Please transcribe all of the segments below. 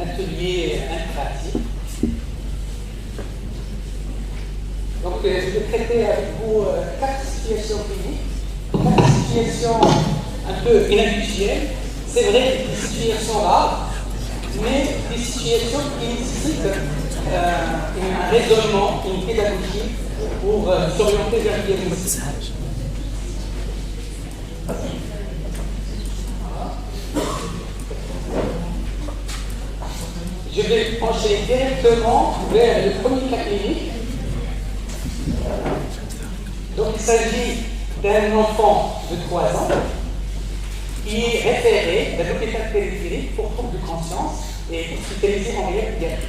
atelier interactif. Donc, je vais traiter avec vous 4 situations cliniques, 4 situations un peu inhabituelles. C'est vrai, des situations rares, mais des situations qui nécessitent un raisonnement, une pédagogie pour s'orienter vers le diagnostic. Je vais pencher directement vers le premier cas clinique. Donc il s'agit d'un enfant de 3 ans qui est référé à l'hôpital périphérique pour trouble de conscience et hospitalisé en réa pédiatrique.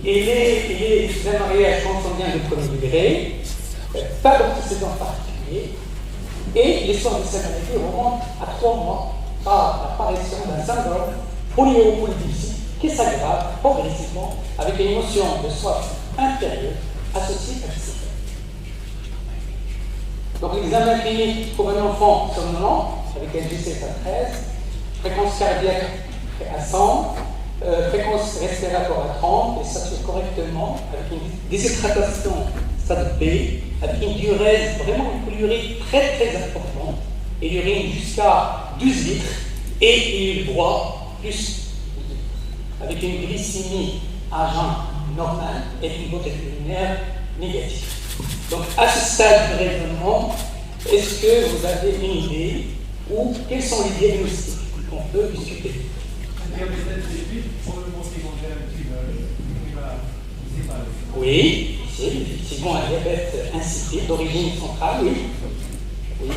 Il est d'un mariage consanguin de premier degré, pas d'antécédents particuliers, et l'histoire de sa maladie remonte à 3 mois par l'apparition d'un syndrome polyeuropolypsie qui s'aggrave progressivement avec une émotion de soif intérieure associée à la cycle. Donc l'examen clinique pour un enfant somnolent avec un G7 à 13, fréquence cardiaque à 100, fréquence respiratoire à 30 et sature correctement avec une déshydratation stade B, avec une diurèse, vraiment une polyurie très très importante, et l'urine jusqu'à 12 litres et il boit plus avec une glycémie à jeun normale et une beauté urinaire négative. Donc à ce stade de raisonnement, est-ce que vous avez une idée ou quels sont les diagnostics qu'on peut discuter? Oui, c'est effectivement un diabète insipide d'origine centrale, oui. Oui.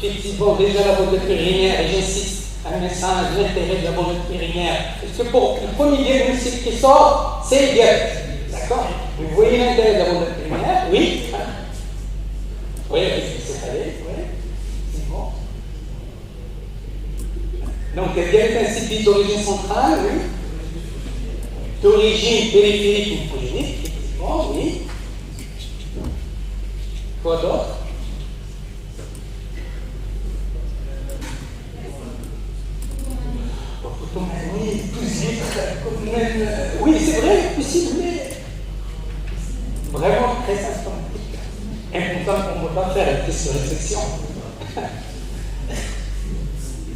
Effectivement, déjà la bonne urinaire, et j'insiste, un message l'intérêt de la bonne urinaire. Parce que pour le premier diagnostic qui sort, c'est le diabète. D'accord? Vous voyez l'intérêt de la bonne urinaire? Oui. Oui, c'est allé, oui. C'est bon. Donc, le diabète insipide d'origine centrale, oui. D'origine périphérique ou progénique, effectivement, oui. Quoi d'autre? Oui, c'est vrai, possible, mais vraiment très symptomatique. Important qu'on ne peut pas faire une question de réflexion.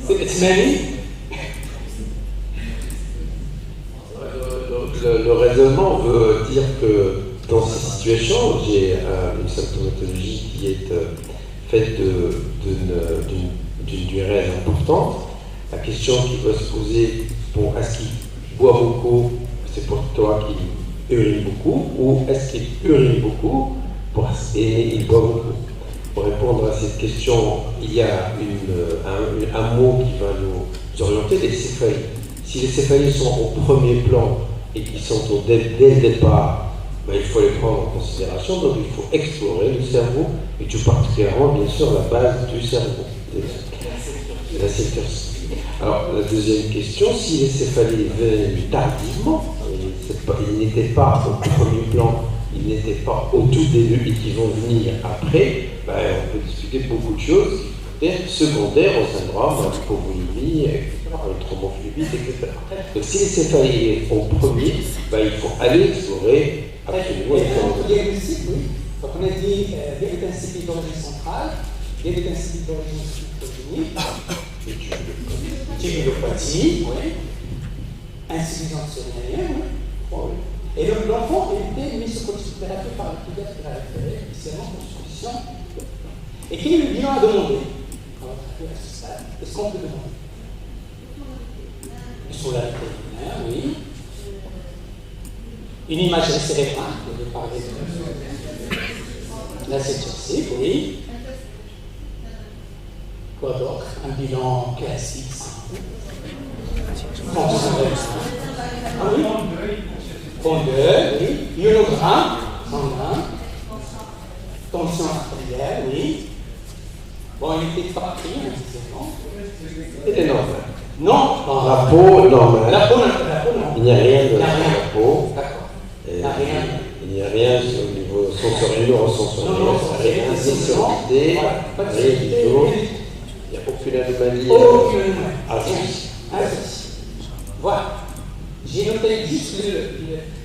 C'est Mani. Le raisonnement veut dire que dans ces situations, j'ai une symptomatologie qui est faite d'une durée importante. La question qui va se poser, bon, est-ce qu'il boit beaucoup, c'est pour toi qui urine beaucoup, ou est-ce qu'il urine beaucoup et il boit beaucoup? Pour répondre à cette question, il y a un mot qui va nous orienter, les céphalies. Si les céphalies sont au premier plan et qu'ils sont dès le départ, ben, il faut les prendre en considération, donc il faut explorer le cerveau, et tout particulièrement, bien sûr, la base du cerveau, de la céphale. Alors, la deuxième question, si les céphalies viennent tardivement, ils n'étaient pas au premier plan, ils n'étaient pas au tout début et qui vont venir après, ben, on peut discuter beaucoup de choses qui peuvent être secondaires au syndrome, à l'hypovolémie, le thrombophlébite, etc. Donc, si les céphalies sont au premier, ben, il faut aller explorer absolument les diagnostic, oui. Donc, on a dit diabète insipide d'origine centrale, diabète insipide d'origine progénique. Tubulopathie, oui. Insuffisance urinaire, oui. Et donc l'enfant a été mis sous corticothérapie par le pédiatre qui l'a référé initialement pour une condition. Et quel est le bilan à demander? Est-ce qu'on peut demander? Une scolarité urinaire, oui. Une imagerie cérébrale, je vais parler de la cétiocyte, oui. Quoi d'autre? Un bilan classique. Ah oui? Pondeur, oui. Ionogramme, sanguin. Tension artérielle, oui. Bon, il était pas pris, évidemment. C'était normal. Non, la peau normale. La peau, non. Il n'y a rien de la peau. D'accord. Il n'y a rien au niveau sensoriel, neurosensoriel, rien de sensibilité, rien du tout. Il n'y a aucune anomalie. Aucune. Ah, J'ai noté juste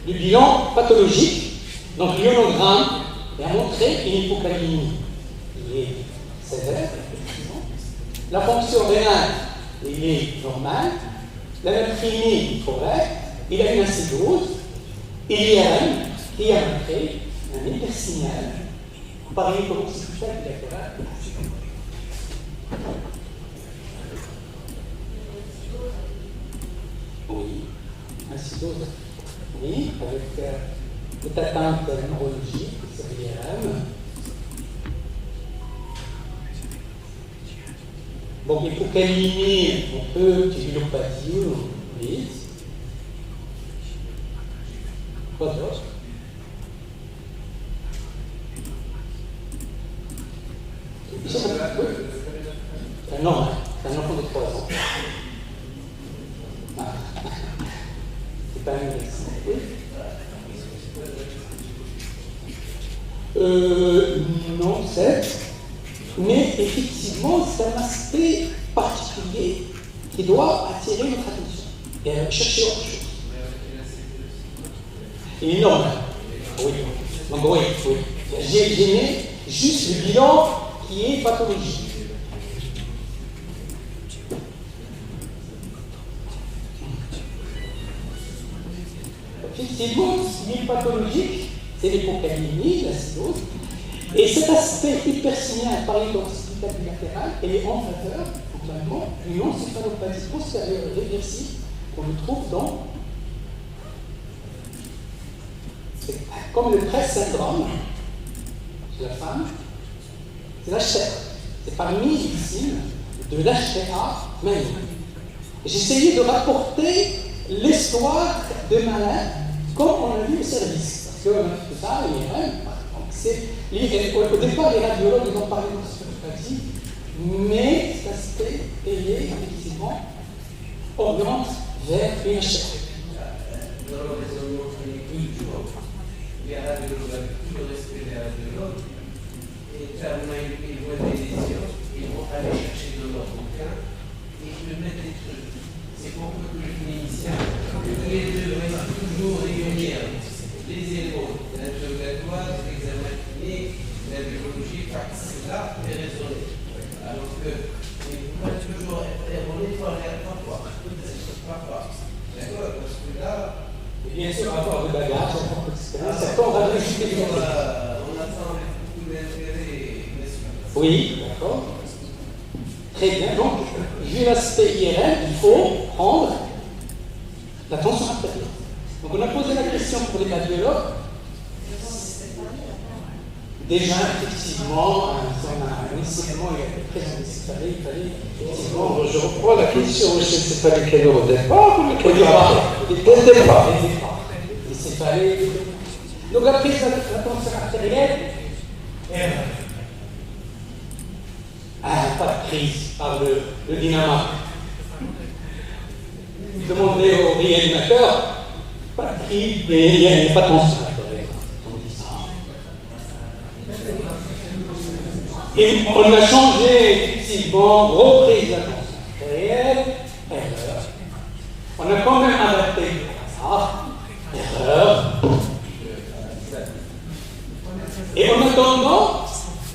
le bilan pathologique. Donc l'ionogramme a montré une hypocalémie qui est sévère, effectivement. La fonction rénale est normale. La natrémie est correcte. Il a une acidose. Et l'IRM qui a montré un hypersignal par une hyperoxyculture bilatérale. Oui, acidose. Oui, avec cette atteinte neurologique sur l'IRM. Bon, hypocalémie, on peut, tubulopathie, oui. Quoi d'autre? C'est un normal, c'est un enfant de 3 ans. Ah. C'est pas un médecin. Oui. Non, c'est. Mais effectivement, c'est un aspect particulier qui doit attirer notre attention et chercher autre chose. Il est normal. Oui. Donc, oui. J'ai mis juste le bilan qui est pathologique. Effectivement, ce qui est pathologique, c'est l'hypocalémie, l'acidose. Et cet aspect hypersignal par l'hyperoxyculture bilatérale, elle est en faveur, finalement, d'une encéphalopathie postérieure réversible qu'on trouve dans. C'est comme le 13 syndrome chez la femme, c'est l'HTA. C'est parmi les signes de l'HTA même. J'essayais de rapporter l'histoire de malades comme on a vu au service. Parce qu'on a fait ça, au départ, les radiologues ils ont parlé de l'encéphalopathie, mais cet aspect est effectivement oriente vers une HTA. Les radiologues avec tout le respect des radiologues, et quand ils voient des lésions, ils vont aller chercher de leur bouquin et ils me mettent des trucs. C'est pourquoi que le clinicien, il devrait toujours réunir les épaules, l'interrogatoire, l'examen clinique, la biologie, parce que là, est raisonné. Alors que, il faut toujours être erroné, il faut regarder parfois. D'accord? Parce que là, et bien sûr, avoir de bagages, c'est quand on va réussir. On attend beaucoup d'intérêt. Oui, d'accord. Très bien. Donc, vu l'aspect IRM, il faut prendre la tension artérielle. Donc, on a posé la question pour les cardiologues. Déjà, effectivement, initialement, il y avait très indisciplinés, il fallait effectivement. Je reprends la question, je ne sais pas lequel au départ ou lequel Au départ. Il s'est fallait. Donc, la prise de la tension artérielle, pas de prise par le dynamo. Demandez au réanimateur, pas de prise, mais il n'y a pas de tension artérielle. Et on a changé, effectivement, reprise la tension artérielle, erreur. On a quand même adapté ça, erreur. Et en attendant,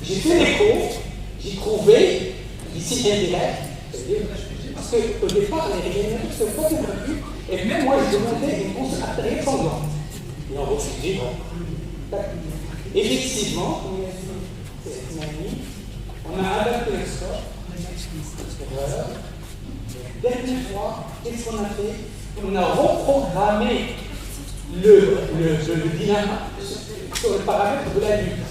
j'ai fait l'écho, j'ai trouvé des sites indirects, parce qu'au départ, les réanimateurs ne sont pas convaincus, et même moi, je demandais une tension artérielle sanglante. Et on refusait, effectivement, on a adapté le score. Voilà. Dernière fois, qu'est-ce qu'on a fait? On a reprogrammé le dynamo sur le paramètre de la lutte.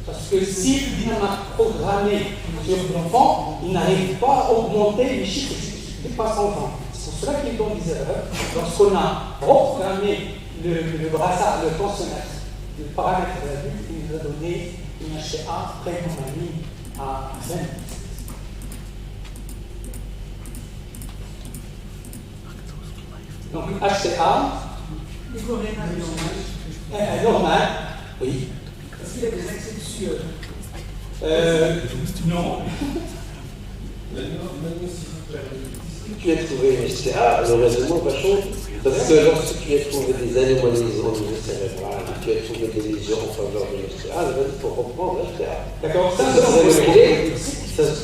Parce que si le dynamo programmé sur l'enfant, il n'arrive pas à augmenter les chiffres dépassant 20. C'est pour cela qu'il donne des erreurs. Lorsqu'on a reprogrammé le brassard, le tensiomètre, le paramètre de la lutte, il nous a donné une HTA près de la ligne à 20. Donc HTA, normal, oui. Est-ce qu'il y a des accès de sueur? Non. Tu as trouvé une HTA, le raisonnement va changer. Parce que lorsque tu as trouvé des anomalies au niveau cérébral, tu as trouvé des lésions en faveur de l'HTA, il faut reprendre l'HTA. D'accord, ça,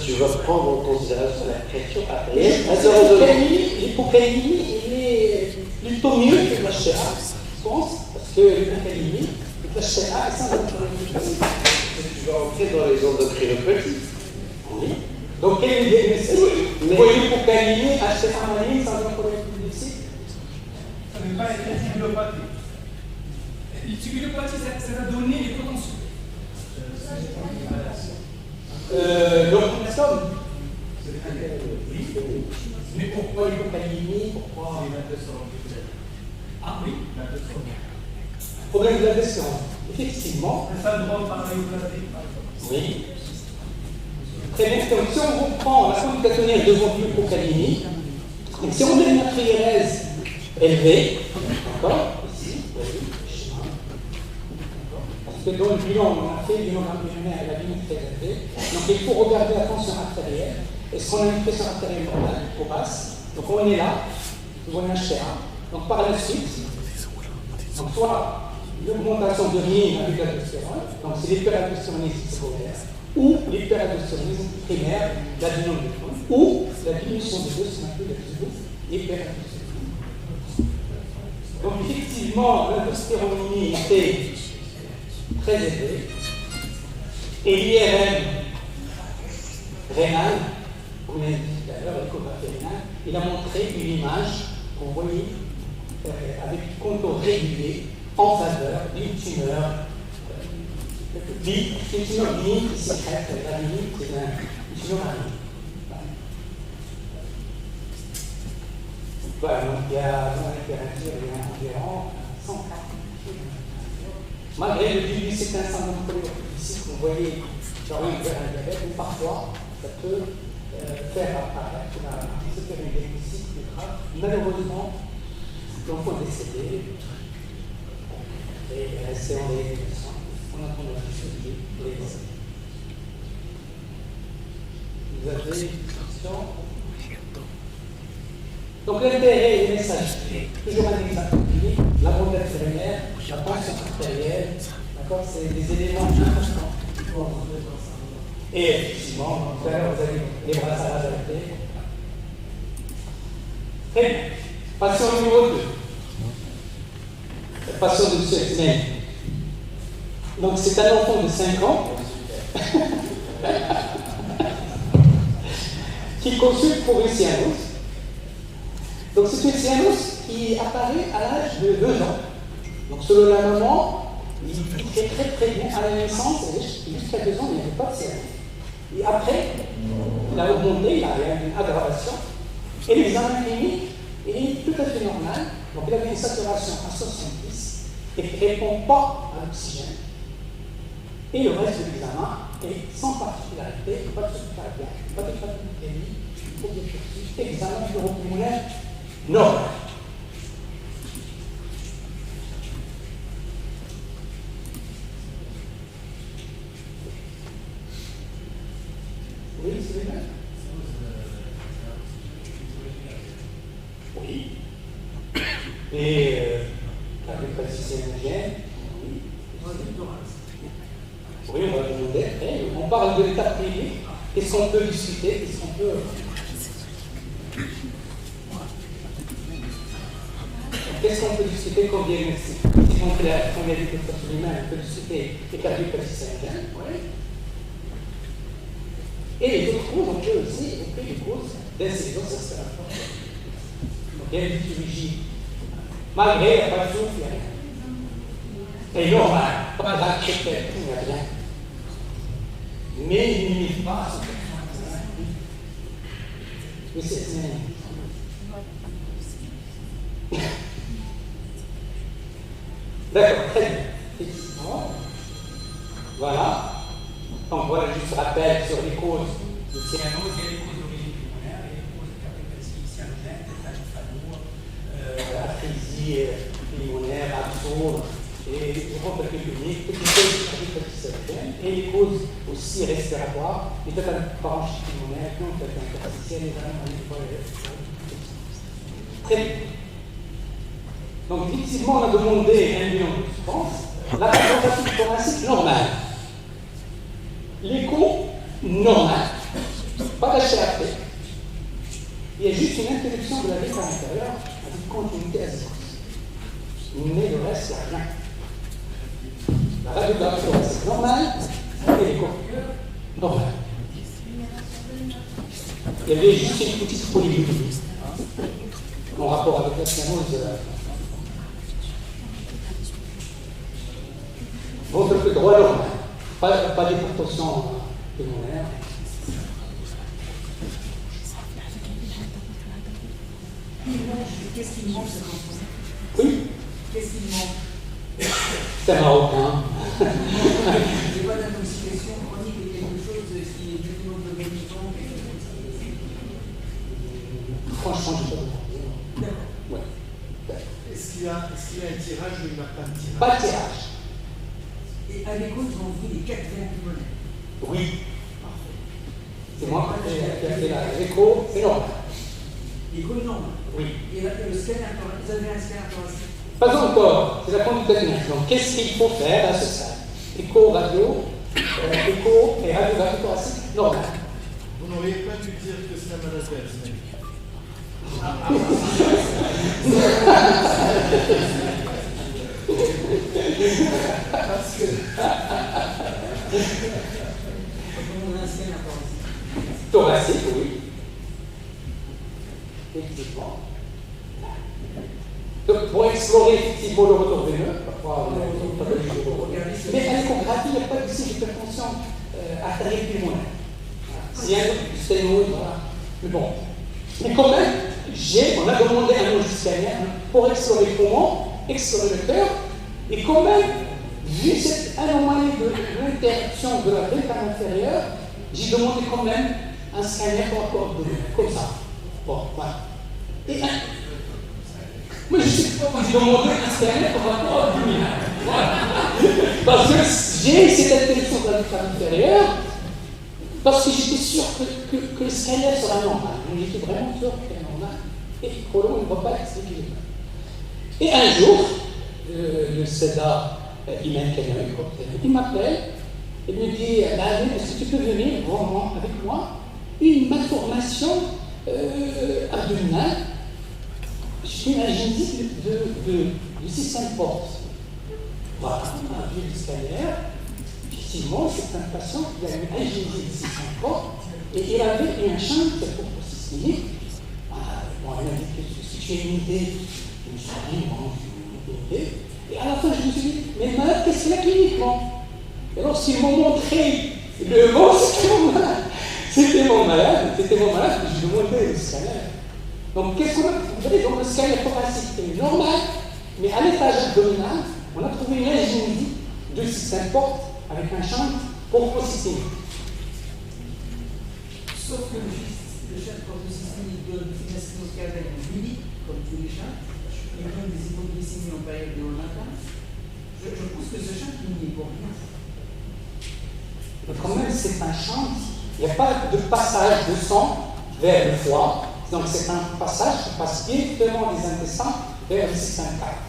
tu vas prendre en considération la pression artérielle. L'hypocalémie, il est plutôt mieux que l'HTA, je pense, parce que l'hypocalémie, l'HTA est sans endocrinologie. Tu vas entrer dans les endocrinopathies. Oui. Donc, quel est le diagnostic pour l'hypocalémie, HTA maligne sans endocrinologie? Ça ne veut pas être tibulopathique. Tibulopathique, ça va donner les potentiels. Donc, la somme. Oui. Mais pourquoi l'hypocalémie? Pourquoi? Ah oui. Problème de la gestion. Effectivement. Un syndrome paralyopathique. Oui. Très bien. Donc, si on reprend la conduite caténaire devant l'hypocalémie, donc si on a une artériérèse élevée, d'accord, ici, vous voyez, schéma, parce que dans le bilan, on a fait le bilan pulmonaire et la limite très élevée, donc il faut regarder la tension artérielle. Est-ce qu'on a une pression artérielle normale ou basse? Donc on est là, vous voyez un schéma. Donc par la suite, donc soit l'augmentation de RIN avec l'aldostérone, donc c'est l'hyperaldostéronisme secondaire, ou l'hyperaldostéronisme primaire, l'adénoleucone, ou la diminution des deux, ce qu'on appelle l'hyperaldostéronisme. Donc effectivement, l'aldostéronie était très élevée, et l'IRM rénal, comme on l'a dit tout à l'heure, l'échographie rénale, il a montré une image qu'on voyait avec contour régulier en faveur d'une tumeur bénigne qui sécrète la bénigne, c'est une tumeur maligne. Voilà, donc il y a dans la littérature, il y a environ 140 malgré le début, c'est un syndrome polymorbide. Vous voyez, genre vers un diabète, ou parfois, ça peut faire apparaître un diagnostic plus grave. Malheureusement, l'enfant est décédé et resté en rééducation. On attend de la chirurgie pour les décès. Vous avez une question? Donc l'intérêt et le message, toujours un exemple public, la bande vétérinaire, la tension artérielle, d'accord, c'est des éléments importants. Et effectivement, tout à l'heure vous avez les brassards adaptés. Très bien. Patient numéro 2. Patient de cette semaine. Donc c'est un enfant de 5 ans qui consulte pour une cyanose. Donc c'est une cyanose qui apparaît à l'âge de 2 ans. Donc selon la maman, il est très bien à la naissance, jusqu'à 2 ans, il n'y avait pas de cyanose. Et après, il a augmenté, il y a une aggravation. Et l'examen clinique, il est tout à fait normal. Donc il avait une saturation à 70 et qui ne répond pas à l'oxygène. Et le reste de l'examen est sans particularité, pas de souci cardiaque, pas de pathologie, pas de examen neuropulmonaire normal. Oui, c'est vrai. Oui. Et la dépression hémogène, oui. Oui, on va demander. On parle de l'état clinique. Qu'est-ce qu'on peut discuter? Qu'est-ce qu'on peut. Qu'est-ce qu'on peut discuter comme diagnostic? Si on fait la convalidité humaine, on peut discuter les cardiopathie sanguine. Oui. Et les autres causes, on peut aussi évoquer les causes d'insuffisance respiratoire. Donc il y a une chirurgie. Malgré la pas de souffle, il n'y a rien. Et normal, pas d'accepter, il n'y a rien. Mais il n'imite pas à ce que oui, c'est d'accord, très bien. Effectivement. Voilà. Donc voilà, juste rappel sur les causes de cyanose, il y a les causes d'origine pulmonaire, il y a les causes de cardiopathie cyanogène, atrésie pulmonaire, absurde, et les causes cliniques, toutes les causes de cardiopathie cyanogène, et les causes aussi respiratoires, les bronchites pulmonaires, non interstitielles, les anomalies. Très bien. Donc, effectivement, on a demandé un bilan de souffrance. La radiographie thoracique normale. L'écho normal. Pas d'HRT. Il y a juste une interruption de la vie à l'intérieur avec continuité azygos. Mais le reste, il n'y a rien. La radiographie thoracique normale et l'écho normal. Il y avait juste une petite polygamie en rapport avec la sclérose. Ventre droit normal, pas d'hypertension pulmonaire. Qu'est-ce qu'il manque, ce canton? Oui. Qu'est-ce qu'il manque? C'est marocain. Il n'y a pas d'intoxication chronique ou quelque chose qui est du coup de médicament, quelque chose comme ça? Franchement, je ne sais pas. D'accord. Ouais. Est-ce qu'il y a un tirage ou il n'y a pas de tirage? Pas de tirage. Et à l'écho, ils ont vu les 4 veines pulmonaires. Oui. C'est moi qui ai fait l'écho, c'est normal. L'écho est normal. Oui. Et là, le scanner, vous avez un scanner thoracique? Pas encore, c'est la conduite atomique. Donc, qu'est-ce qu'il faut faire à ce stade? Écho, radio, écho et radiographie thoracique normale. Vous n'auriez pas dû dire que c'est un maladie Alzheimer. Parce que. On a un scanner thoracique. Thoracique, oui. Effectivement. Donc, pour explorer effectivement le retour veineux, parfois on a une pathologie de retour. Mais à l'échographie, il n'y a pas de signe d'hypertension artérielle pulmonaire. S'il y a une sténose, voilà. Mais bon. Mais quand même, on a demandé un logiciel pour explorer le poumon, explorer le cœur, et quand même, vu cette anomalie de l'interruption de la veine inférieure, j'ai demandé quand même un scanner pour accord comme ça. Bon, voilà. Et moi, je ne sais pas, j'ai demandé un scanner pour accord abdominal. Voilà. Parce que j'ai cette interruption de la veine inférieure, parce que j'étais sûr que le scanner sera normal. J'étais vraiment sûr qu'il était normal. Et probablement, il ne va pas expliquer. Et un jour, le SEDA, il m'appelle et me dit est-ce que tu peux venir vraiment avec moi une malformation abdominale, j'ai une agénie du système porte. Voilà, on a vu le scanner. Effectivement, c'est un patient qui a une agénie du système porte et il avait une chaîne systémique. Bon, il m'a dit que si tu as une idée, je me suis dit, bon, j'ai une idée. Et à la fin, je me suis dit, mais malade, qu'est-ce que c'est cliniquement? Et lorsqu'ils m'ont montré le mot, c'était mon malade, que je demandais le scanner. Donc, qu'est-ce qu'on a trouvé? Donc, le scanner thoracique est normal, mais à l'étage abdominal, on a trouvé une ingénie de système porte avec un champ portosystémique. Sauf que le champ portosystémique donne une incidence cardiaque unique, comme tous les champs. Il donne des hypoglycémies en période de matin. Je pense que ce champ n'est pour rien. Mais quand même, c'est un champ. Il n'y a pas de passage de sang vers le foie. Donc, c'est un passage qui passe directement des intestins vers le système cardiaque.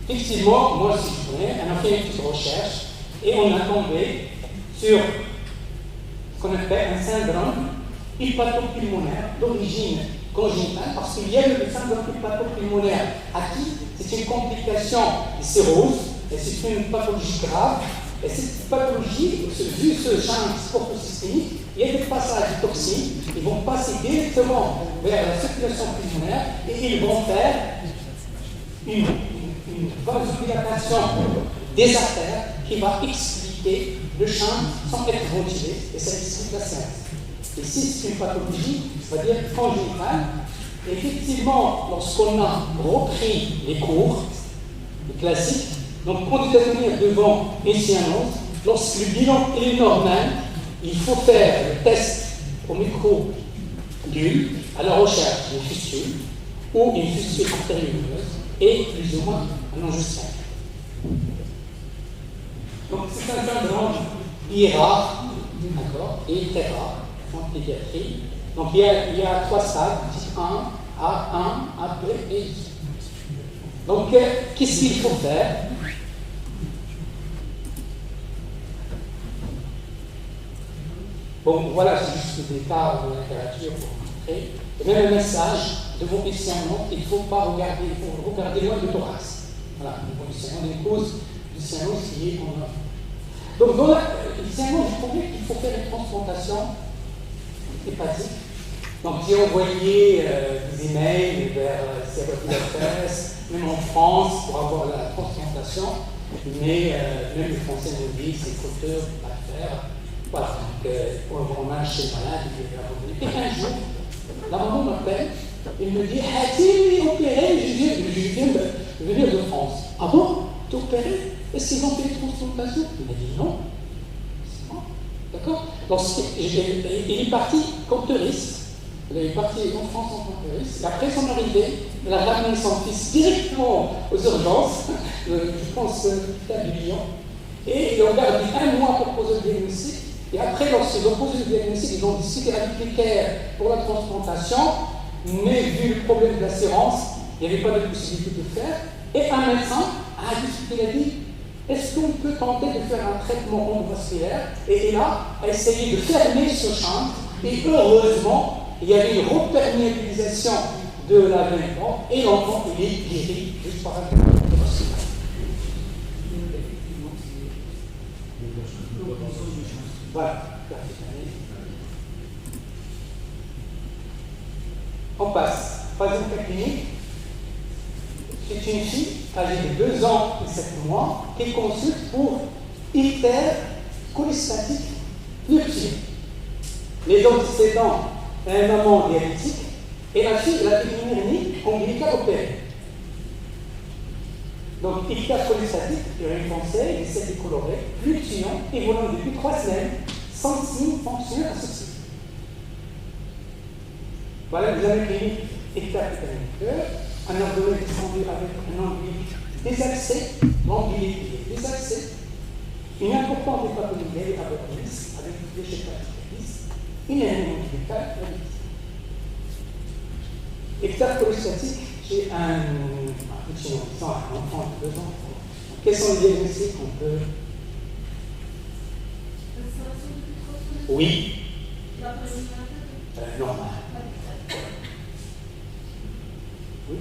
Effectivement, moi aussi je connais, on a fait une petite recherche et on a tombé sur ce qu'on appelle un syndrome hépatopulmonaire d'origine congénitale, parce qu'il y a le syndrome hépatopulmonaire acquis, c'est une complication de cirrhose, et c'est une pathologie grave, et cette pathologie, vu ce champ portosystémique, il y a des passages de toxines, ils vont passer directement vers la circulation pulmonaire et ils vont faire une vasodilatation des artères qui va expliquer le champ sans être ventilé, et ça explique la séance. Et si c'est une pathologie, on va dire congénitale, effectivement, lorsqu'on a repris les cours, les classiques, donc on doit tenir devant une cyanose, lorsque le bilan est normal, il faut faire le test au micro-bulle à la recherche d'une fistule ou une fistule artérieuse et plus ou moins un enregistrement. Donc c'est un syndrome qui est rare, d'accord, et très rare en pédiatrie. Donc il y a 3 stades, type 1, A1, A2 et I. Donc, qu'est-ce qu'il faut faire? Bon, voilà, c'est juste des cas de littérature pour montrer. Et même un message de vos piscianos, il ne faut pas regarder, il faut regarder loin du thorax. Voilà, le pisciano, des causes du cyano qui est en homme. Donc, dans le cyano, je trouvais qu'il faut faire une transplantation hépatique. Donc, j'ai envoyé des emails vers CRS, même en France, pour avoir la transplantation. Mais même les Français nous disent c'est coûteux, pas le faire. Voilà, donc on a chez le malade, il est abandonné. Et un jour, la maman m'appelle, il me dit Hatim, opéré, je viens de venir de France. Ah bon? T'es opéré? Est-ce qu'ils ont fait une transplantation? Il m'a dit non. C'est moi. D'accord? Donc il est parti comme touriste. Il est parti en France en tant que touriste. Et après son arrivée, il a ramené son fils directement aux urgences, je pense, l'hôpital du Lyon. Et ils ont gardé un mois pour poser le diagnostic. Et après, lorsqu'ils ont posé le diagnostic, ils ont discuté avec les CARE pour la transplantation, mais vu le problème de l'assurance, il n'y avait pas de possibilité de le faire. Et un médecin a discuté, il a dit est-ce qu'on peut tenter de faire un traitement endovasculaire? Et là, a essayé de fermer ce champ. Et heureusement, il y avait une reperméabilisation de la veine et l'enfant il est guéri juste par un traitement endovasculaire. Voilà. On passe. Troisième cas clinique. C'est une fille âgée de 2 ans et 7 mois qui consulte pour ictère cholestatique nuptiale. Les antécédents un maman diabétique et la fille elle a fait une hernie ombilicale opérée. Donc, ictère cholestatique, urine foncée, les selles décolorées, fluctuant, évoluant depuis 3 semaines, sans signe fonctionnel associé. Voilà l'examen clinique ictère cholestatique, un abdomen descendu avec un ombilic désaxé, l'ombilic est désaxé, une importante hépatomégalie avec risque, avec des hépatitis, une hernie ombilicale, ictère cholestatique chez un enfant de 2 ans. Quels sont les diagnostics qu'on peut... Oui. Normal. Oui.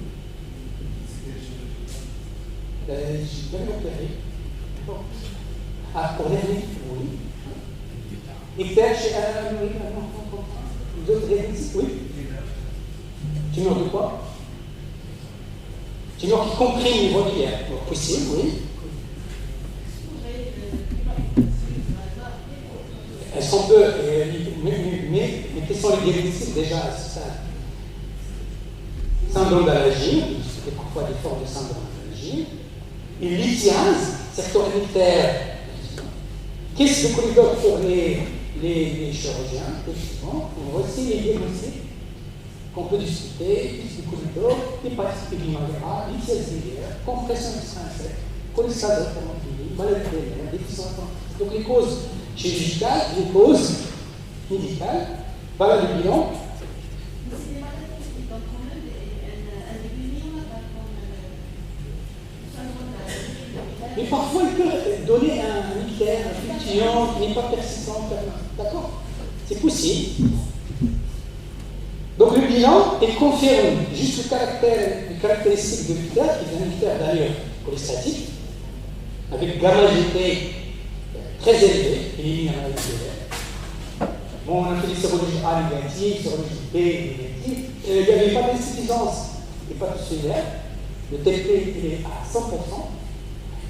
J'ai bien opéré. Ah, pour l'hernie, oui. Ictère chez un enfant. Vous autres diagnostics, oui. Tumeur de quoi? Tumeur qui comprime les voies biliaires. Possible, oui. Elles sont peu, mais quels sont les diagnostics déjà à ce stade? Syndrome d'allergie, c'est parfois des formes de syndrome d'allergie. Une lithiase, sectorictaire. Qu'est-ce que collidote pour les chirurgiens? On voit aussi les diagnostics qu'on peut discuter, collidote, hépatite épidémique, lithiase biliaire, compression extrinsèque, cholestase alternative, maladie des nerfs, déficience. Donc les causes chirurgicales, les causes médicales, voilà le bilan. Mais parfois, il peut donner un ictère, un fluctuant qui n'est pas persistant. D'accord? C'est possible. Donc le bilan, il confirme juste les caractéristiques de l'ictère, qui est un ictère d'ailleurs cholestatique, avec gamma GT très élevé, et la maladie de l'air. Bon, on a fait des sérologies A négatives, sérologies B négatives. Il n'y avait pas d'insuffisance hépatocellulaire. Le TP il est à 100%.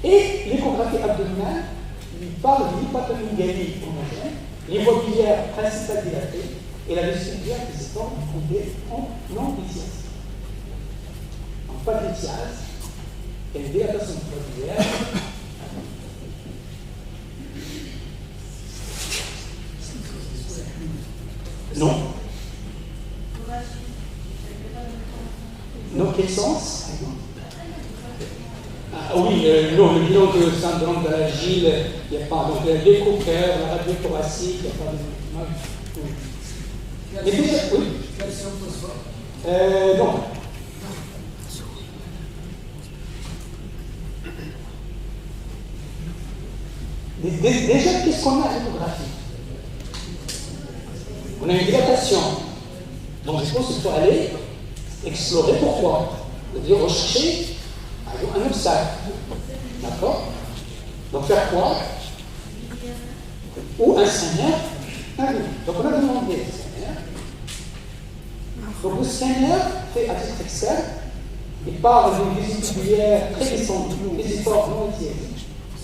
Et l'échographie abdominale lui parle de l'hépatomégalie homogène, les voies biliaires principales dilatées et la vessie biliaire qui se forme en non-lithiase. Donc pas de lithiase, il y a une dilatation de voie biliaire. Non. Dans quel sens? Ah oui, non, le bilan de syndrome de la Gile, il n'y a pas. Donc l'écho-cœur, la radio thoracique, il n'y a pas de. Mais déjà, oui. Non. Déjà, qu'est-ce qu'on a à l'échographie? On a une dilatation. Donc je pense qu'il faut aller explorer pourquoi. C'est-à-dire rechercher un obstacle. D'accord? Donc faire quoi? Ou un scanner. Donc on a demandé le scanner. Donc le scanner fait à titre externe. Il part d'une visite biliaire très descendue, des efforts non entiers.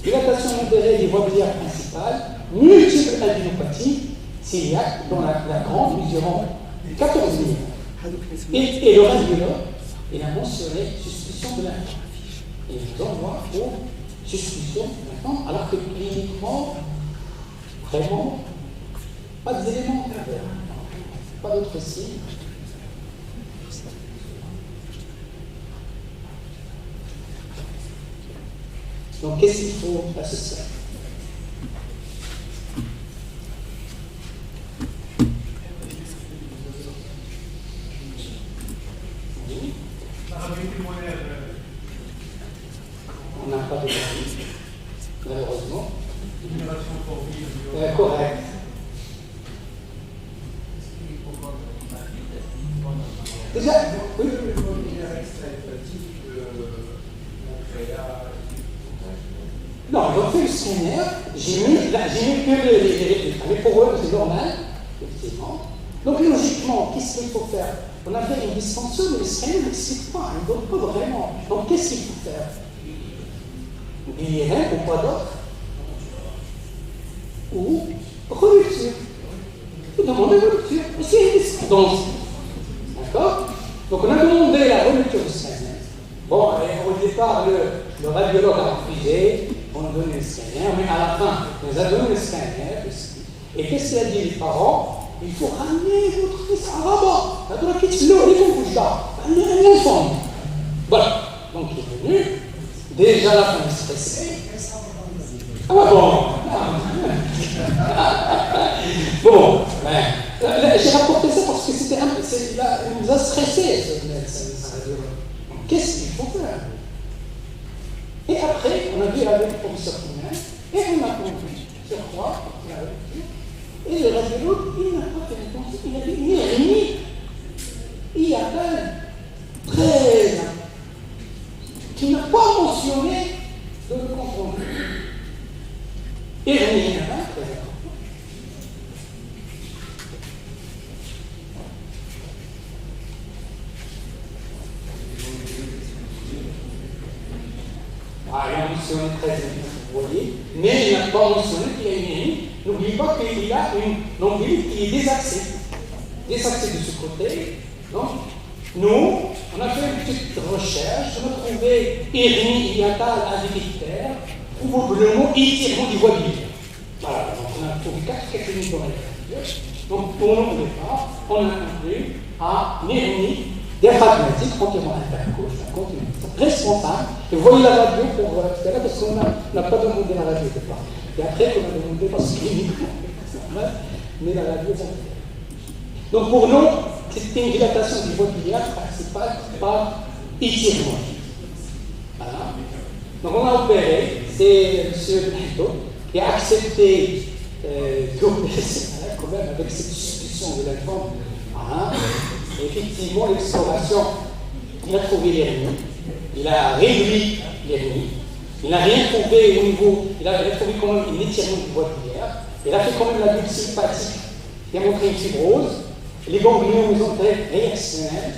Dilatation modérée des voies biliaires principales, multiples albinopathies cœliaques dans la grande mesurant 14 mm. Et le radiologue, il a mentionné suspicion de l'infection. Et il nous envoie pour suspicion maintenant, alors que cliniquement, vraiment, pas d'éléments pervers, pas d'autres signes. Donc, qu'est-ce qu'il faut à ce stade? On n'a pas de vie, malheureusement. Correct. Déjà, oui. Non, ils ont fait le scanner, j'ai mis que les pour eux, c'est normal, effectivement. Donc logiquement, qu'est-ce qu'il faut faire? On a fait une dispension, mais le scanner n'explique pas, il ne donne pas vraiment. Donc qu'est-ce qu'il faut faire? Guérin ou quoi d'autre? Ou relecture. Vous demandez relecture. C'est une dispense. D'accord? Donc on a demandé la relecture du scanner. Bon, au départ, le radiologue a refusé. On a donné le scanner, mais à la fin, on nous a donné le scanner aussi. Et qu'est-ce qu'il a dit les parents? Il faut ramener votre fils à Rabat. Alors, qu'est-ce que c'est là? Un enfant. Voilà. Donc, il est venu. Déjà, la femme est stressée. Ah bon. Bon, j'ai rapporté ça parce que il nous a stressé, ce médecin. Qu'est-ce qu'il faut faire? Et après, on a vu avec le professeur Koumen, et on a compris sur quoi la rupture. Et le radiologue, il n'a pas fait une pensée, il a dit, il est réuni. Il y a un très qui n'a pas mentionné de le comprendre. Et il y a un très important. Ah, il a mentionné très bien, vous voyez, mais il n'a pas mentionné qu'il y a une hérénie. N'oubliez pas qu'il a une ombilique qui est désaxée de ce côté. Donc, nous, on a fait une petite recherche, on a trouvé hérénie hiatale advictaire ou probablement étirement du voie biliaire. Voilà, donc on a trouvé 4 techniques dans la littérature. Donc, pour nous, au départ, on a conclu à une hérénie diaphragmatique entièrement intercouche, responsable. Et vous voyez la radio pour tout à l'heure, parce qu'on n'a pas demandé la radio au départ. Et après, on a demandé parce qu'il est normal, mais la radio est entière. Donc pour nous, c'était une dilatation du voie biliaire principale par étirement. Voilà. Donc on a opéré, c'est M. Pinto qui a accepté d'opérer quand même avec cette suspicion de la forme. Voilà. Et effectivement, l'exploration, il a trouvé l'hérénie, il a réduit l'hérénie, il n'a rien trouvé au niveau, il a trouvé quand même une étirement du voie biliaire, il a fait quand même la bulle sympathique qui a montré une fibrose, les ganglions mésenteriques réactionnels,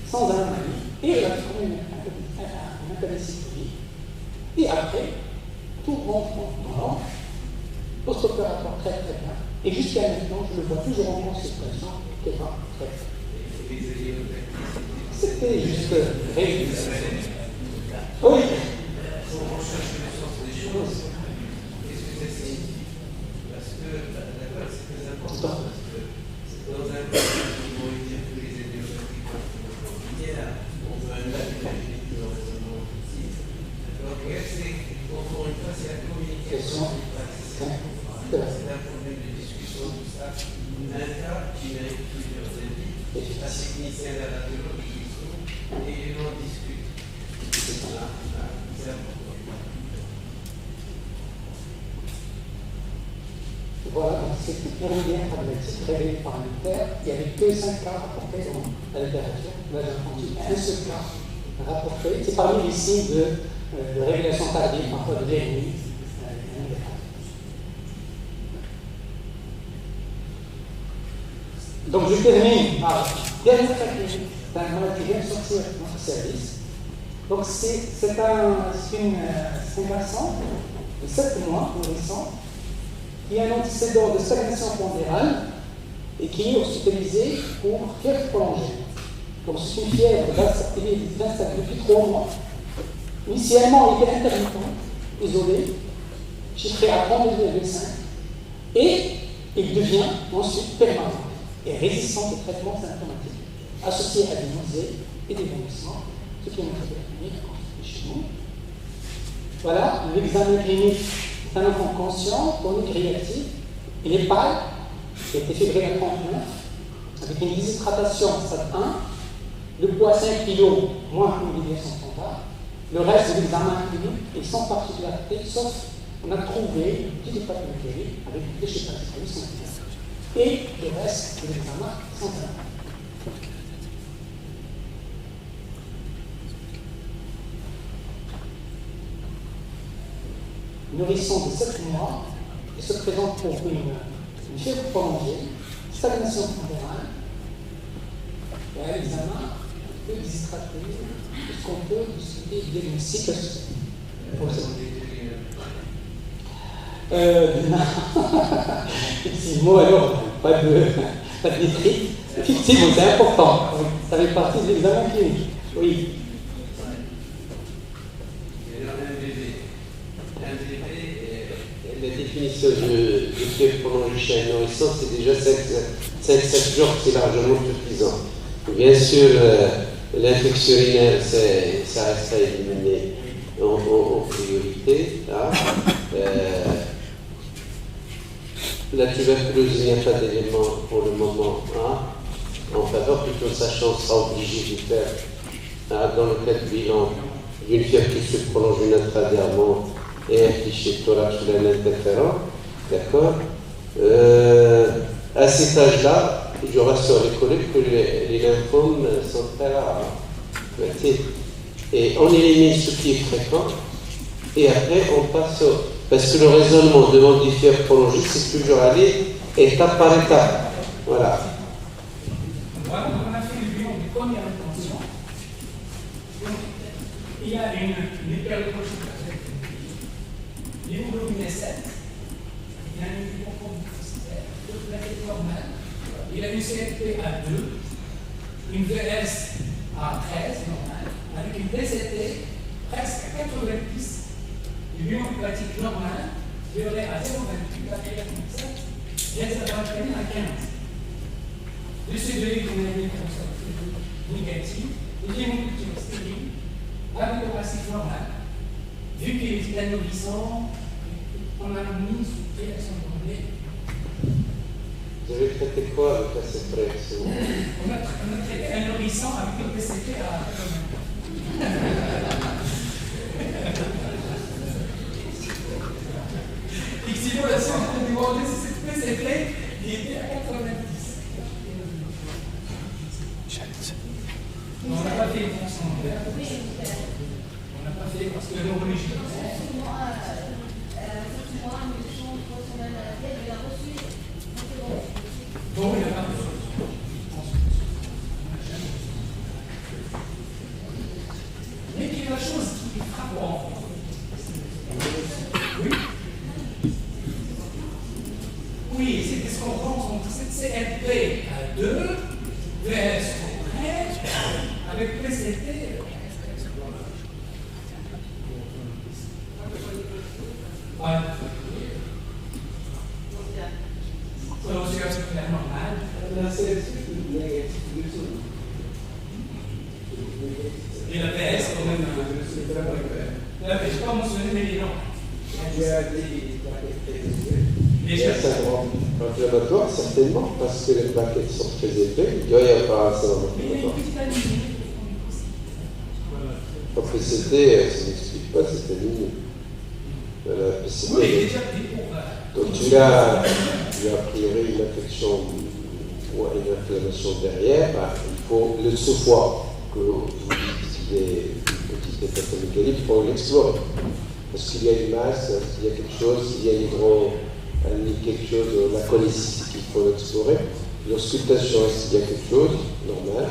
sans anomalie, et il a fait quand même un pénicilline. Et après, tout rentre dans l'ordre, post-opératoire très très bien, et jusqu'à maintenant, je le vois toujours en consultation, qui n'est pas très bien. C'était juste réduit. Oui. On recherche le sens des choses. Qu'est-ce que ça signifie? Parce que, d'accord, c'est très important. Parce que dans un cas, ils vont dire que les édiopathiques sont linéaires. On veut un lac de dans le raisonnement aussi. Donc, encore une fois, c'est la communication des praticiens. C'est un problème de discussion, tout ça. Un cas qui mérite plusieurs avis. Un technicien de la radiologie et on discute. C'est important. Voilà, donc c'est toute l'irrégulière problématique révélée par un militaire. Il n'y avait que 5 cas rapportés dans la littérature. Là, j'ai entendu un seul cas rapporté. C'est parmi les signes de révélation tardive, parfois de l'ennemi. Donc je termine par dernière stratégie d'un malade qui vient de sortir de notre service. Donc c'est un garçon de 7 mois, nourrisson, qui a un antécédent de stagnation pondérale et qui est hospitalisé pour fièvre prolongée. Donc c'est une fièvre installée depuis 3 mois. Initialement, il était intermittent, isolé, chiffré à 32,5, et il devient ensuite permanent et résistant aux traitements symptomatiques, associés à des nausées et des vomissements, ce qui est notre clinique chez nous. Voilà, l'examen clinique est un enfant conscient, polyréactif, il est pâle, il a été fébrile à 39, avec une déshydratation stade 1, le poids 5 kg, moins qu'une déviation standard. Le reste de l'examen clinique est sans particularité, sauf qu'on a trouvé une petite hépatomégalie avec une déchetacité et le reste de l'examen sans problème. Nourrisson de 7 mois et se présente pour une fièvre prolongée, stagnation pondérale, et à l'examen, un peu déshydraté, est-ce qu'on peut discuter du diagnostic associé? Effectivement, alors, pas de nitrite. Effectivement, c'est important. Ça fait partie de l'examen clinique. Oui. La définition de fièvre prolongée chez un nourrisson, c'est déjà 5-7 jours, c'est largement suffisant. Bien sûr, l'infection urinaire, ça reste à éliminer en priorité. Hein. La tuberculose, il n'y a pas d'élément pour le moment en faveur, plutôt sachant qu'on sera obligé de faire, dans le cas de bilan, d'une fièvre qui se prolonge intradièrement et un cliché de thorax ou un interférent. D'accord. À cet âge-là, je rassure les collègues que les lymphomes sont très rares. Et on élimine ce qui est fréquent, et après on passe au... Parce que le raisonnement devant des fièvres prolongées, c'est toujours aller étape par étape. Voilà. Voilà, on a fait le bilan de première intention. Il y a une hyperleucotrophie. L'hémoglobine est 7. Il a une hypochondrocytaire, le plaquette normale. Il a une CRP à 2, une VS à 13 normale, avec une DCT presque à 90. L'union hépatique normale violée à 0,28, la KF7, diazépam à 15. Le C2I qu'on a mis comme ça, négatif, et l'hémoculture stérile, la biopacique normale. Vu qu'il est un nourrisson, on a mis sous direction d'emblée. Vous avez traité quoi avec la CFREX? On a traité un nourrisson avec une PCT à 80. Simulation de demander si cette PCT était à 90. On n'a pas fait les fonctions ouvertes. On n'a pas fait parce que le neurologie. Bon, il n'a pas reçu. Mais il y a la chose qui est frappante. Oui. Oui, c'est ce qu'on pense entre cette CRP à 2 vers 13 avec PCT. Voilà. C'est normal. La sélection négative du tout. Et la PS, quand même. La PS, je n'ai pas mentionné, mais non. Déjà, c'est inflammatoire, certainement, parce que les plaquettes sont très épais. Il doit y avoir un certain inflammatoire. La PCT, ça n'explique pas cette ligne. La PCT, oui, déjà, Donc tu as a priori une infection ou une inflammation derrière, bah, il faut le foie que vous dites qu'il est une petite hépatomégalie, il faut l'explorer. Est-ce qu'il y a une masse, est-ce qu'il y a quelque chose, s'il y a quelque chose, la cholécystite, il faut l'explorer. L'auscultation, est-ce qu'il y a quelque chose, normal.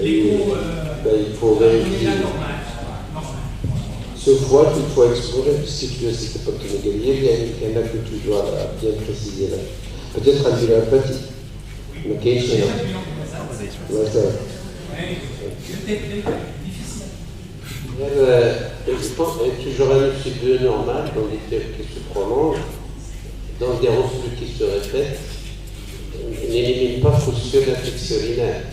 Il faut vérifier. Ce foie qu'il faut explorer, si tu as cette hépatomégalie, il y en a que tu dois bien préciser là. Peut-être un bilan hépatique. Mais qu'est-ce qu'il y a? Je pense toujours un petit normal dans les faits qui se prolongent, dans des reflux qui se répètent, n'élimine pas forcément l'infection urinaire.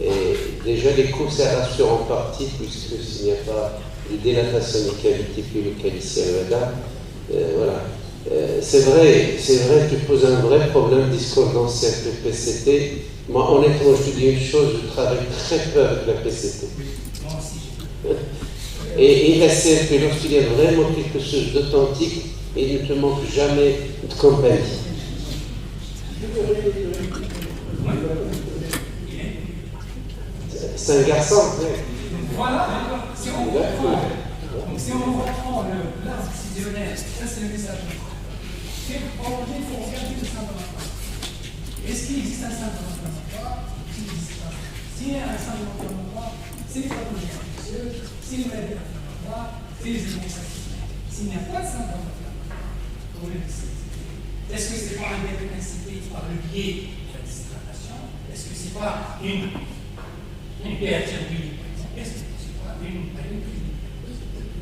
Et déjà, les cours, ça rassure en partie, puisque s'il n'y a pas de dilatation des cavités puis le calicium voilà. C'est vrai, tu poses un vrai problème de discordance avec le PCT. Moi, honnêtement, je te dis une chose, je travaille très peu avec la PCT. Et la CFP, lorsqu'il y a vraiment quelque chose d'authentique, il ne te manque jamais de compagnie. C'est un garçon, oui. Voilà, si on reprend l'arbre décisionnaire, ça c'est le message. Il faut regarder le syndrome inflammatoire. Est-ce qu'il existe un syndrome inflammatoire? S'il y a un syndrome inflammatoire, c'est les pathologies infectieuses, c'est les maladies inflammatoires, c'est les hémorragies. S'il n'y a pas de syndrome inflammatoire, est-ce que c'est par un diabète insipide par le biais de la déshydratation? Est-ce que c'est pas une hyperthyroïdie? Est-ce que c'est pas une hyperthyroïdie?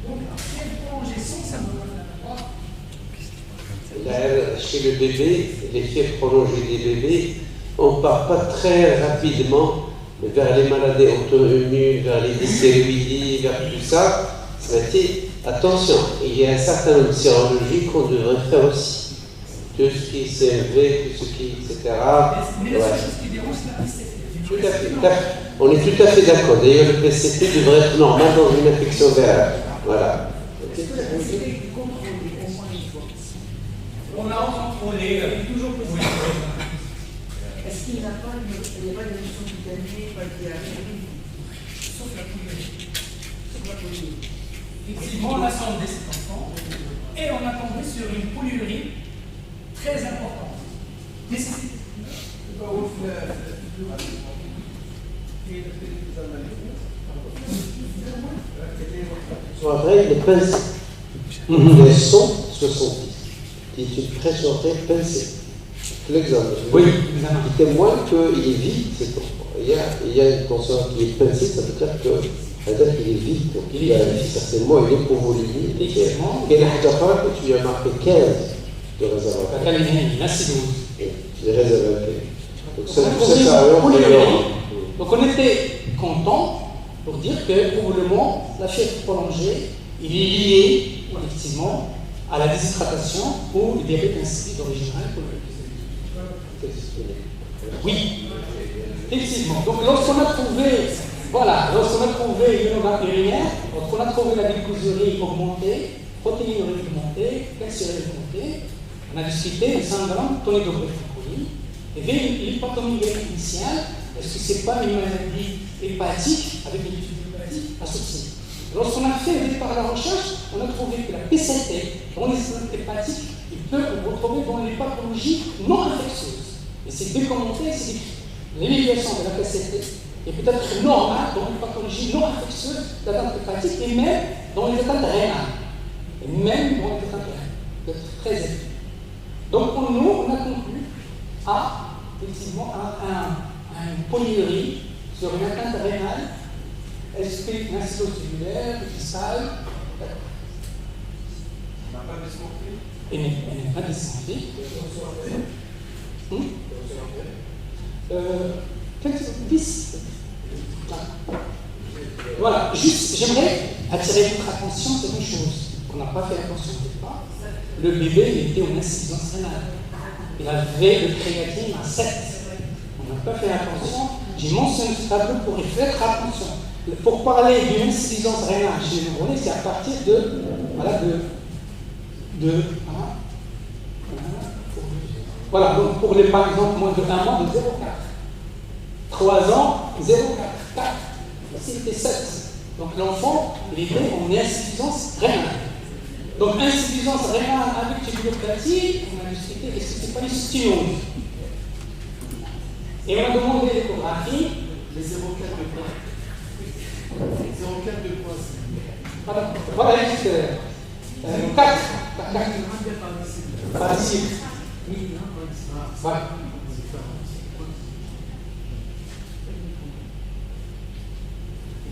Donc, si elle prolonge sans syndrome inflammatoire, chez le bébé, l'effet prolongé des bébés, on ne part pas très rapidement vers les maladies auto-immunes, vers les dystéroïdies, vers tout ça. Attention, il y a un certain nombre de sérologies qu'on devrait faire aussi. Tout ce qui est CMV, tout ce qui, etc. Mais la seule chose qui dérange, c'est la PCT. Tout à fait. On est tout à fait d'accord. D'ailleurs, le PCT devrait être normal dans une infection virale. Voilà. Est-ce que la PCT est contrôlée au moins une fois? On a contrôlé toujours pour vous. Est-ce qu'il n'y a pas une émission cutanée, pas qui arrive? Sauf la polyurie. Effectivement, on a sondé cet enfant et on a tombé sur une polyurie très importante. Nécessité. Après, les pinces, elles sont 70. qui est une pression pincée. L'examen. Oui, qui témoigne qu'il est vide, cet enfant. Il y a une tension qui est pincée, ça veut dire qu'il est vide. Donc il a certainement une hypovolémie. Effectivement. Et la Hajjafar, que tu as marqué 15 de réservoir. Les réservoirs. Donc on était content pour dire que probablement la fièvre prolongée, il est lié effectivement à la déshydratation ou le diabète insipide original pour le oui, effectivement. Donc lorsqu'on a trouvé, l'hémogramme urinaire, lorsqu'on a trouvé la glycosurie augmentée, protéinurie augmentée, calciurie augmentée, on a discuté du syndrome tonidobréphocoli. Et l'hypatomégalie initiale, est-ce que ce n'est pas une maladie hépatique avec une étude hépatique associée? Lorsqu'on a fait au départ la recherche, on a trouvé que la PCT, dans les syndromes hépatiques, il peut se retrouver dans les pathologies non infectieuses. Et c'est documenté, c'est écrit. L'évaluation de la PCT est peut-être normale dans les pathologies non infectieuses d'atteinte hépatique et même dans les atteintes rénales. Et même dans les atteintes rénales. C'est très élevé. Donc pour nous, on a conclu à effectivement une polyurie sur une atteinte rénale, SP insulo-cellulaire, fissale. Elle n'est pas descendue. Voilà, juste, j'aimerais attirer votre attention sur une chose qu'on n'a pas fait attention au départ. Le bébé il était en insuffisance rénale. Il avait le créatine à 7. On n'a pas fait attention. J'ai mentionné ce tableau pour y faire attention. Pour parler d'une insuffisance rénale chez le nouveau-né, c'est à partir de Voilà, donc pour les, par exemple, moins de 1 mois, de 0,4. 3 ans, 0,4. 4. Ici, c'était 7. Donc l'enfant, il était en insuffisance rénale. Donc insuffisance rénale avec tubulopathie, on a discuté, est-ce que c'est pas une sténose? Et on a demandé l'échographie. Les 0,4 de quoi? 0,4 de quoi? Voilà, juste 4. Par ici. Voilà.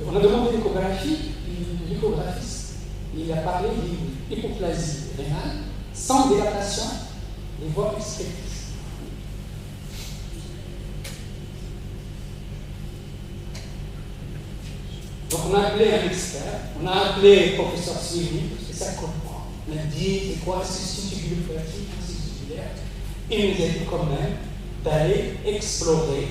On a demandé l'échographie, l'échographiste, il a parlé d'une hypoplasie rénale sans dilatation des voies excrétrices. Donc on a appelé un expert, on a appelé le professeur Sylvie, parce que ça comprend. On a dit, c'est quoi, c'est une tubulopathie tubulaire. Il nous a dit quand même d'aller explorer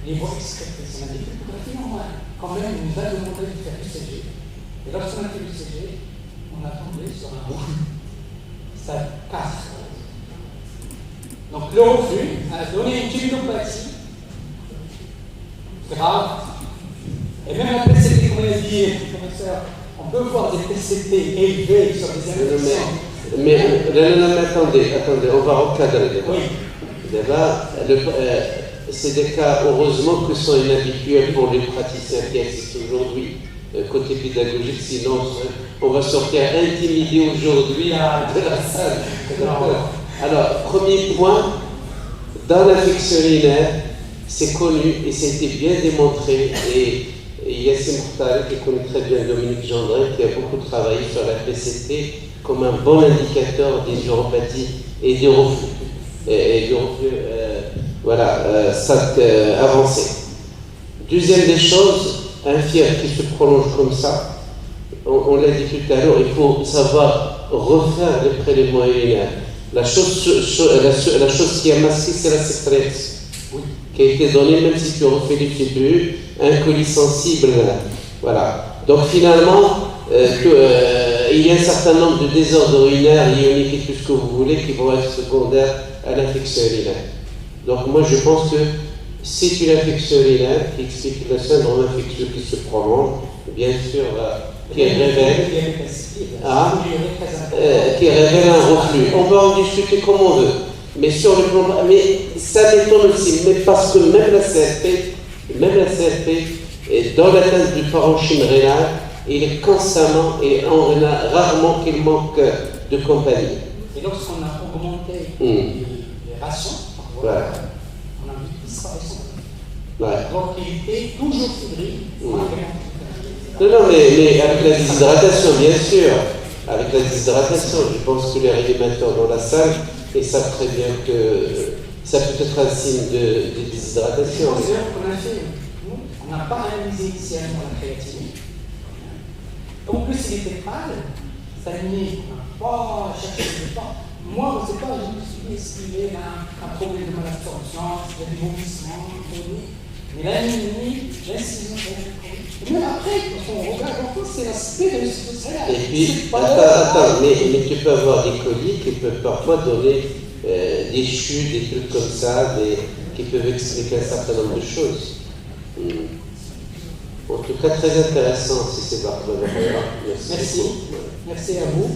les voies excrétrices. On a dit, l'échographie normale. Quand même, il nous a demandé de faire l'ECG. Et lorsqu'on a fait l'ECG, on a tombé sur un reflux. Ça casse. Donc le reflux a donné une tubulopathie grave. Et même la PCT, comme l'a dit le professeur, on peut voir des PCT élevés sur des infections. Mais attendez, on va recadrer. Oui. D'abord, c'est des cas, heureusement, que sont inhabituels pour les praticiens qui existent aujourd'hui, côté pédagogique, sinon on va sortir intimidé aujourd'hui de la salle. Alors, premier point, dans l'infection urinaire, c'est connu et c'était bien démontré, et Yassine Mourtali, qui connaît très bien Dominique Gendrin, qui a beaucoup travaillé sur la PCT comme un bon indicateur des neuropathie et des reflux. Avancé. Deuxième des choses, un fièvre qui se prolonge comme ça, on l'a dit tout à l'heure, il faut savoir refaire les prélèvements urinaires. La chose qui a masqué, c'est la sécrète, qui a été donnée, même si tu refais les TPE, un colis sensible. Voilà. Donc finalement, il y a un certain nombre de désordres urinaires, ioniques et tout ce que vous voulez, qui vont être secondaires à l'infection urinaire. Donc moi je pense que c'est une infection urinaire qui explique le syndrome infectieux qui se prolonge, bien sûr, qui révèle un reflux. On va en discuter comme on veut, mais sur le plan, mais ça m'étonne aussi, mais parce que même la CRP est dans l'atteinte du parenchyme rénal, il est constamment, et on a rarement qu'il manque de compagnie. Et lorsqu'on a augmenté les rations, voilà. on a vu disparition. Ouais. Donc il était toujours fébrile. Non, mais avec la déshydratation, bien sûr. Avec la déshydratation, je pense que les réanimateurs dans la salle, ils savent très bien que ça peut être un signe de déshydratation. On n'a pas analysé initialement la créatinine. En plus, il était pâle, ça a mis, on n'a pas cherché le temps. Moi, je ne sais pas, je me suis dit, est-ce qu'il y a un problème de malabsorption, il y a des vomissements, mais la nuit, l'incision, et même après, quand on regarde encore, c'est l'aspect de l'insuffisance rénale. Et puis, attends, mais tu peux avoir des colis qui peuvent parfois donner des chutes, des trucs comme ça, qui peuvent expliquer un certain nombre de choses. En tout cas, très intéressant, si c'est Barthelone. Merci. Merci à vous.